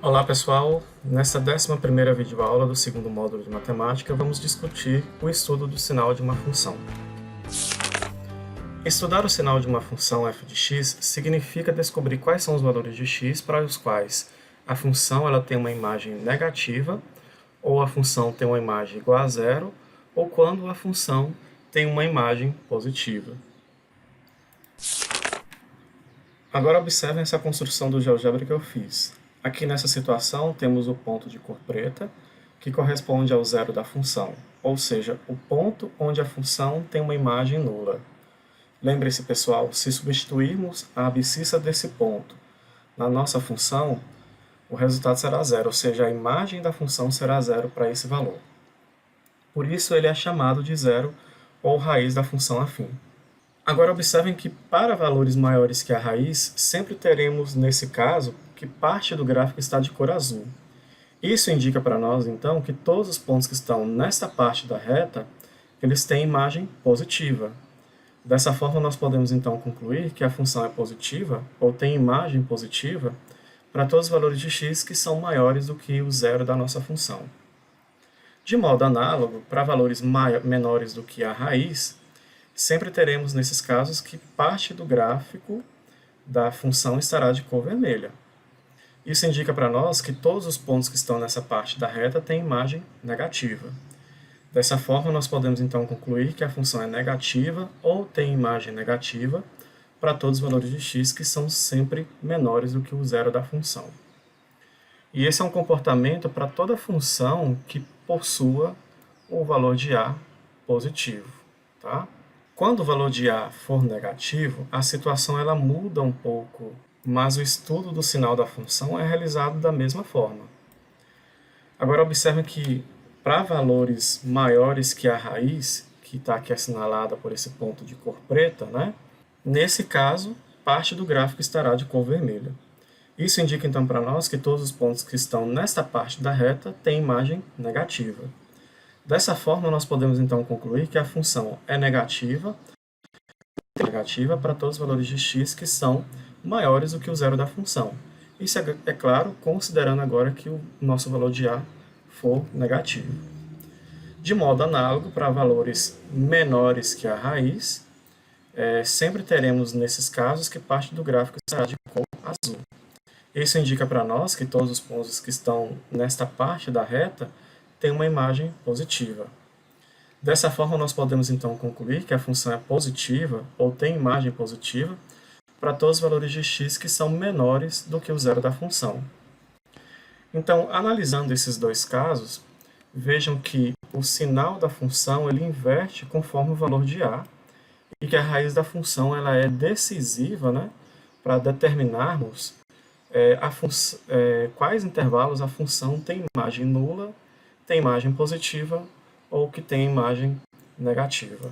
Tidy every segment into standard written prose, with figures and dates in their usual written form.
Olá pessoal, nesta 11ª videoaula do segundo módulo de matemática vamos discutir o estudo do sinal de uma função. Estudar o sinal de uma função f de x significa descobrir quais são os valores de x para os quais a função ela tem uma imagem negativa, ou a função tem uma imagem igual a zero, ou quando a função tem uma imagem positiva. Agora observem essa construção do GeoGebra que eu fiz. Aqui nessa situação temos o ponto de cor preta, que corresponde ao zero da função, ou seja, o ponto onde a função tem uma imagem nula. Lembre-se, pessoal, se substituirmos a abscissa desse ponto na nossa função, o resultado será zero, ou seja, a imagem da função será zero para esse valor. Por isso ele é chamado de zero ou raiz da função afim. Agora observem que para valores maiores que a raiz, sempre teremos, nesse caso, que parte do gráfico está de cor azul. Isso indica para nós, então, que todos os pontos que estão nesta parte da reta, eles têm imagem positiva. Dessa forma, nós podemos, então, concluir que a função é positiva, ou tem imagem positiva, para todos os valores de x que são maiores do que o zero da nossa função. De modo análogo, para valores menores do que a raiz, sempre teremos, nesses casos, que parte do gráfico da função estará de cor vermelha. Isso indica para nós que todos os pontos que estão nessa parte da reta têm imagem negativa. Dessa forma, nós podemos então concluir que a função é negativa ou tem imagem negativa para todos os valores de x que são sempre menores do que o zero da função. E esse é um comportamento para toda função que possua o valor de a positivo. Tá? Quando o valor de a for negativo, a situação ela muda um pouco, mas o estudo do sinal da função é realizado da mesma forma. Agora observem que para valores maiores que a raiz, que está aqui assinalada por esse ponto de cor preta, né? Nesse caso, parte do gráfico estará de cor vermelha. Isso indica então para nós que todos os pontos que estão nesta parte da reta têm imagem negativa. Dessa forma, nós podemos então concluir que a função é negativa para todos os valores de x que são maiores do que o zero da função. Isso é claro, considerando agora que o nosso valor de a for negativo. De modo análogo, para valores menores que a raiz, sempre teremos nesses casos que parte do gráfico estará de cor azul. Isso indica para nós que todos os pontos que estão nesta parte da reta têm uma imagem positiva. Dessa forma, nós podemos então concluir que a função é positiva ou tem imagem positiva para todos os valores de x que são menores do que o zero da função. Então, analisando esses dois casos, vejam que o sinal da função ele inverte conforme o valor de a e que a raiz da função ela é decisiva, né, para determinarmos quais intervalos a função tem imagem nula, tem imagem positiva ou que tem imagem negativa.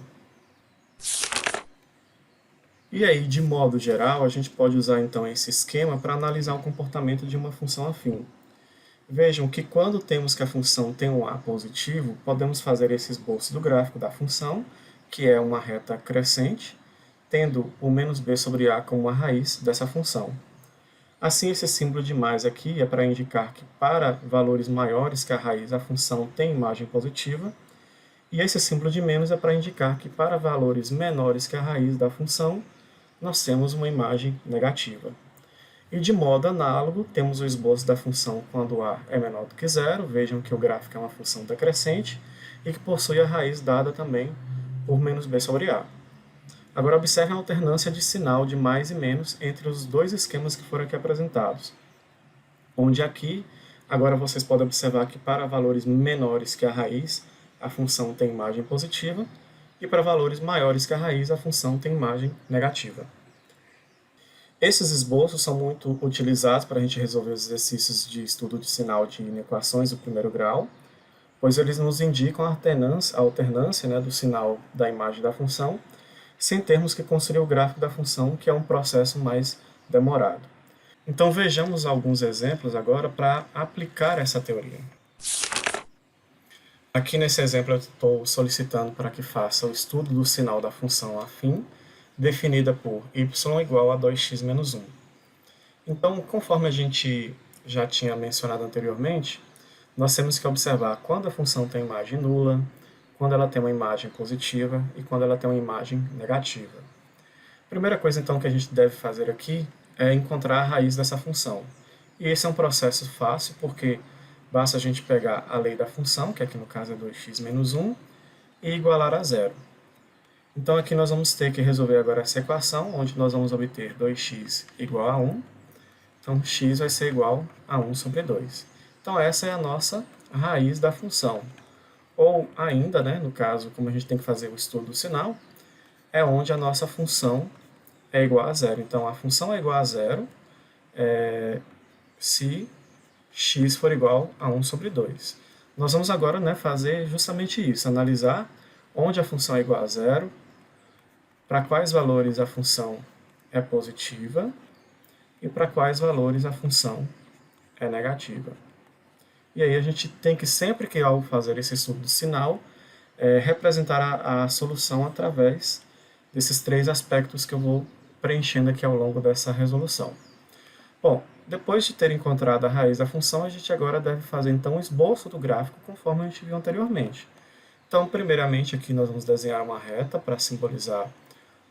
E aí, de modo geral, a gente pode usar então esse esquema para analisar o comportamento de uma função afim. Vejam que quando temos que a função tem um a positivo, podemos fazer esse esboço do gráfico da função, que é uma reta crescente, tendo o menos b sobre a como a raiz dessa função. Assim, esse símbolo de mais aqui é para indicar que para valores maiores que a raiz, a função tem imagem positiva, e esse símbolo de menos é para indicar que para valores menores que a raiz da função, nós temos uma imagem negativa. E de modo análogo, temos o esboço da função quando a é menor do que zero. Vejam que o gráfico é uma função decrescente e que possui a raiz dada também por menos b sobre a. Agora observem a alternância de sinal de mais e menos entre os dois esquemas que foram aqui apresentados. Onde aqui, agora vocês podem observar que para valores menores que a raiz, a função tem imagem positiva, e para valores maiores que a raiz, a função tem imagem negativa. Esses esboços são muito utilizados para a gente resolver os exercícios de estudo de sinal de inequações do primeiro grau, pois eles nos indicam a alternância, né, do sinal da imagem da função, sem termos que construir o gráfico da função, que é um processo mais demorado. Então vejamos alguns exemplos agora para aplicar essa teoria. Aqui nesse exemplo eu estou solicitando para que faça o estudo do sinal da função afim, definida por y igual a 2x menos 1. Então, conforme a gente já tinha mencionado anteriormente, nós temos que observar quando a função tem imagem nula, quando ela tem uma imagem positiva e quando ela tem uma imagem negativa. A primeira coisa, então, que a gente deve fazer aqui é encontrar a raiz dessa função. E esse é um processo fácil, porque basta a gente pegar a lei da função, que aqui no caso é 2x menos 1, e igualar a zero. Então aqui nós vamos ter que resolver agora essa equação, onde nós vamos obter 2x igual a 1. Então x vai ser igual a 1 sobre 2. Então essa é a nossa raiz da função. Ou ainda, né, no caso, como a gente tem que fazer o estudo do sinal, é onde a nossa função é igual a zero. Então a função é igual a zero se x for igual a 1 sobre 2. Nós vamos agora, né, fazer justamente isso, analisar onde a função é igual a zero, para quais valores a função é positiva e para quais valores a função é negativa. E aí a gente tem que, sempre que ao fazer esse estudo do sinal, representar a solução através desses três aspectos que eu vou preenchendo aqui ao longo dessa resolução. Bom, depois de ter encontrado a raiz da função, a gente agora deve fazer então um esboço do gráfico conforme a gente viu anteriormente. Então, primeiramente aqui nós vamos desenhar uma reta para simbolizar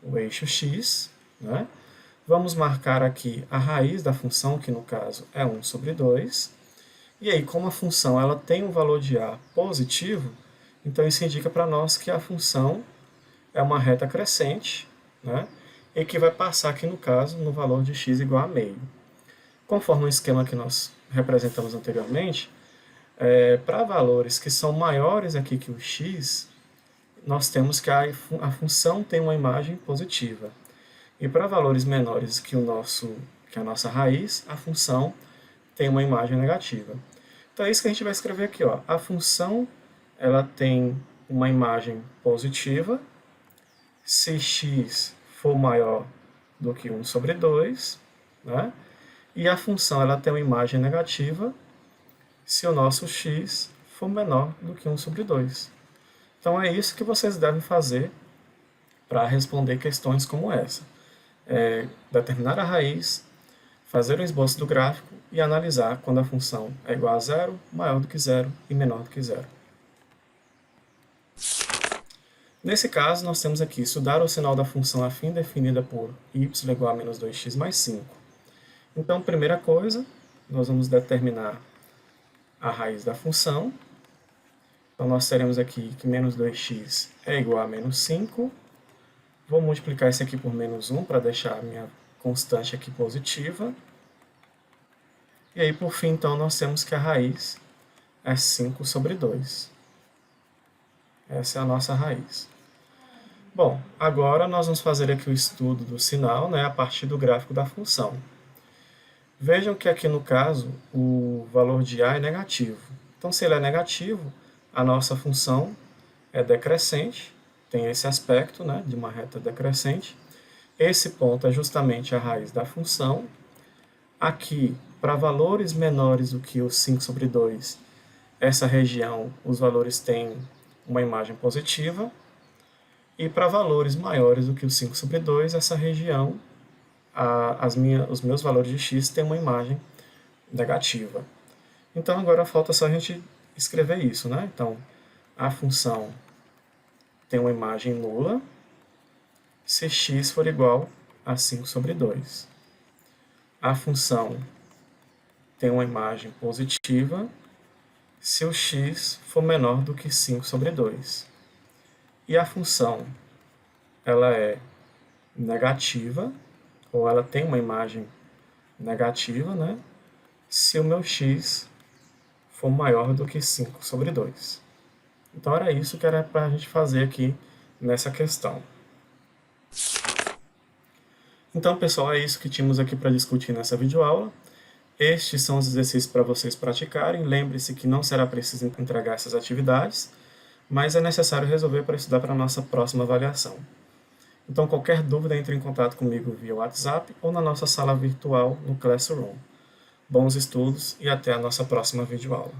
o eixo x, né? Vamos marcar aqui a raiz da função, que no caso é 1 sobre 2. E aí, como a função ela tem um valor de a positivo, então isso indica para nós que a função é uma reta crescente, né? E que vai passar aqui no caso no valor de x igual a meio. Conforme o esquema que nós representamos anteriormente, para valores que são maiores aqui que o x, nós temos que a função tem uma imagem positiva. E para valores menores que a nossa raiz, a função tem uma imagem negativa. Então é isso que a gente vai escrever aqui, ó. A função ela tem uma imagem positiva se x for maior do que 1 sobre 2, né? E a função ela tem uma imagem negativa se o nosso x for menor do que 1 sobre 2. Então é isso que vocês devem fazer para responder questões como essa. Determinar a raiz, fazer o esboço do gráfico e analisar quando a função é igual a zero, maior do que zero e menor do que zero. Nesse caso, nós temos aqui estudar o sinal da função afim definida por y igual a menos 2x mais 5. Então, primeira coisa, nós vamos determinar a raiz da função. Então, nós teremos aqui que menos 2x é igual a menos 5. Vou multiplicar isso aqui por menos 1 para deixar a minha constante aqui positiva. E aí, por fim, então, nós temos que a raiz é 5 sobre 2. Essa é a nossa raiz. Bom, agora nós vamos fazer aqui o estudo do sinal, né, a partir do gráfico da função. Vejam que aqui no caso o valor de a é negativo. Então, se ele é negativo, a nossa função é decrescente, tem esse aspecto, né, de uma reta decrescente. Esse ponto é justamente a raiz da função. Aqui, para valores menores do que o 5 sobre 2, essa região, os valores têm uma imagem positiva. E para valores maiores do que o 5 sobre 2, essa região, os meus valores de x têm uma imagem negativa. Então agora falta só a gente escrever isso, né? Então, a função tem uma imagem nula se x for igual a 5 sobre 2. A função tem uma imagem positiva se o x for menor do que 5 sobre 2. E a função ela é negativa, ou ela tem uma imagem negativa, né? Se o meu x for maior do que 5 sobre 2. Então era isso que era para a gente fazer aqui nessa questão. Então, pessoal, é isso que tínhamos aqui para discutir nessa videoaula. Estes são os exercícios para vocês praticarem. Lembre-se que não será preciso entregar essas atividades, mas é necessário resolver para estudar para a nossa próxima avaliação. Então, qualquer dúvida, entre em contato comigo via WhatsApp ou na nossa sala virtual no Classroom. Bons estudos e até a nossa próxima videoaula.